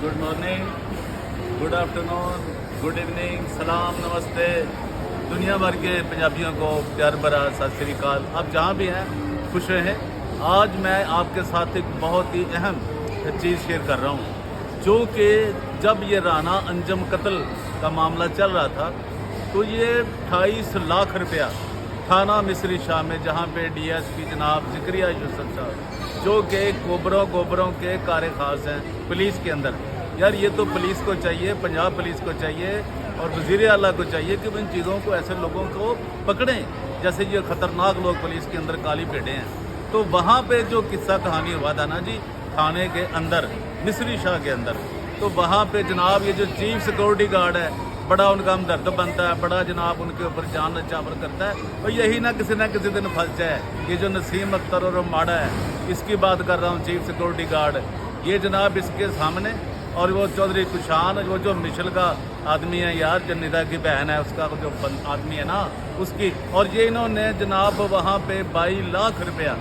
Good morning, good afternoon, good evening, सलाम, नमस्ते। दुनिया भर के पंजाबियों को प्यार भरा सत श्री अकाल। आप जहाँ भी हैं खुश रहें। आज मैं आपके साथ एक बहुत ही अहम चीज़ शेयर कर रहा हूँ, जो कि जब ये राना अंजम कत्ल का मामला चल रहा था तो ये 28 लाख रुपया थाना मिस्री शाह में, जहाँ पे डीएसपी जनाब ज़िक्रिया यूसुफ साहब, जो कि गोबरों के कार खास हैं पुलिस के अंदर। यार ये तो पुलिस को चाहिए, पंजाब पुलिस को चाहिए और वज़ीर आला को चाहिए कि इन चीज़ों को, ऐसे लोगों को पकड़ें जैसे ये ख़तरनाक लोग पुलिस के अंदर काली पेड़े हैं। तो वहाँ पे जो किस्सा कहानी हुआ था ना जी, थाने के अंदर मिस्री शाह के अंदर, तो वहाँ पे जनाब ये जो चीफ सिक्योरिटी गार्ड है, बड़ा उनका हमदर्द बनता है, बड़ा जनाब उनके ऊपर जान नचावर करता है। और यही ना किसी दिन फंस जाए। ये जो नसीम अख्तर और माड़ा है, इसकी बात कर रहा हूँ, चीफ सिक्योरिटी गार्ड, ये जनाब इसके सामने, और वो चौधरी कुशान, वो जो मिशल का आदमी है यार, जो निदा की बहन है, उसका जो आदमी है ना उसकी, और ये इन्होंने जनाब वहाँ पे 22 लाख रुपया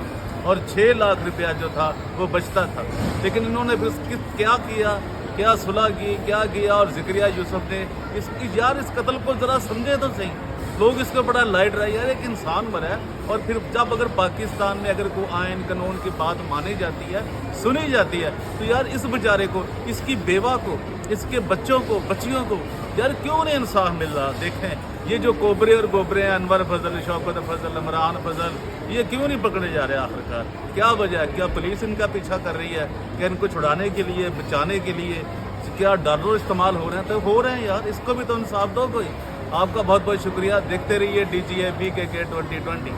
और 6 लाख रुपया जो था वो बचता था। लेकिन इन्होंने फिर उसकी क्या किया, क्या सुलह की, क्या किया। और ज़िक्रिया यूसुफ ने इसकी, यार इस कत्ल को ज़रा समझे तो सही। लोग इसको बड़ा लाइट रहा है, यार एक इंसान मरा है। और फिर जब अगर पाकिस्तान में अगर कोई आयन कानून की बात मानी जाती है, सुनी जाती है, तो यार इस बेचारे को, इसकी बेवा को, इसके बच्चों को, बच्चियों को यार क्यों नहीं इंसाफ मिल रहा। देखें ये जो कोबरे और गोबरे हैं, अनवर फजल, शौकत फजल, इमरान फजल, ये क्यों नहीं पकड़े जा रहे आखिरकार? क्या वजह है? क्या पुलिस इनका पीछा कर रही है? क्या इनको छुड़ाने के लिए, बचाने के लिए क्या डर इस्तेमाल हो रहे हैं? तो हो रहे हैं यार, इसको भी तो इंसाफ दो कोई। आपका बहुत बहुत शुक्रिया। देखते रहिए DGA BKK 2020।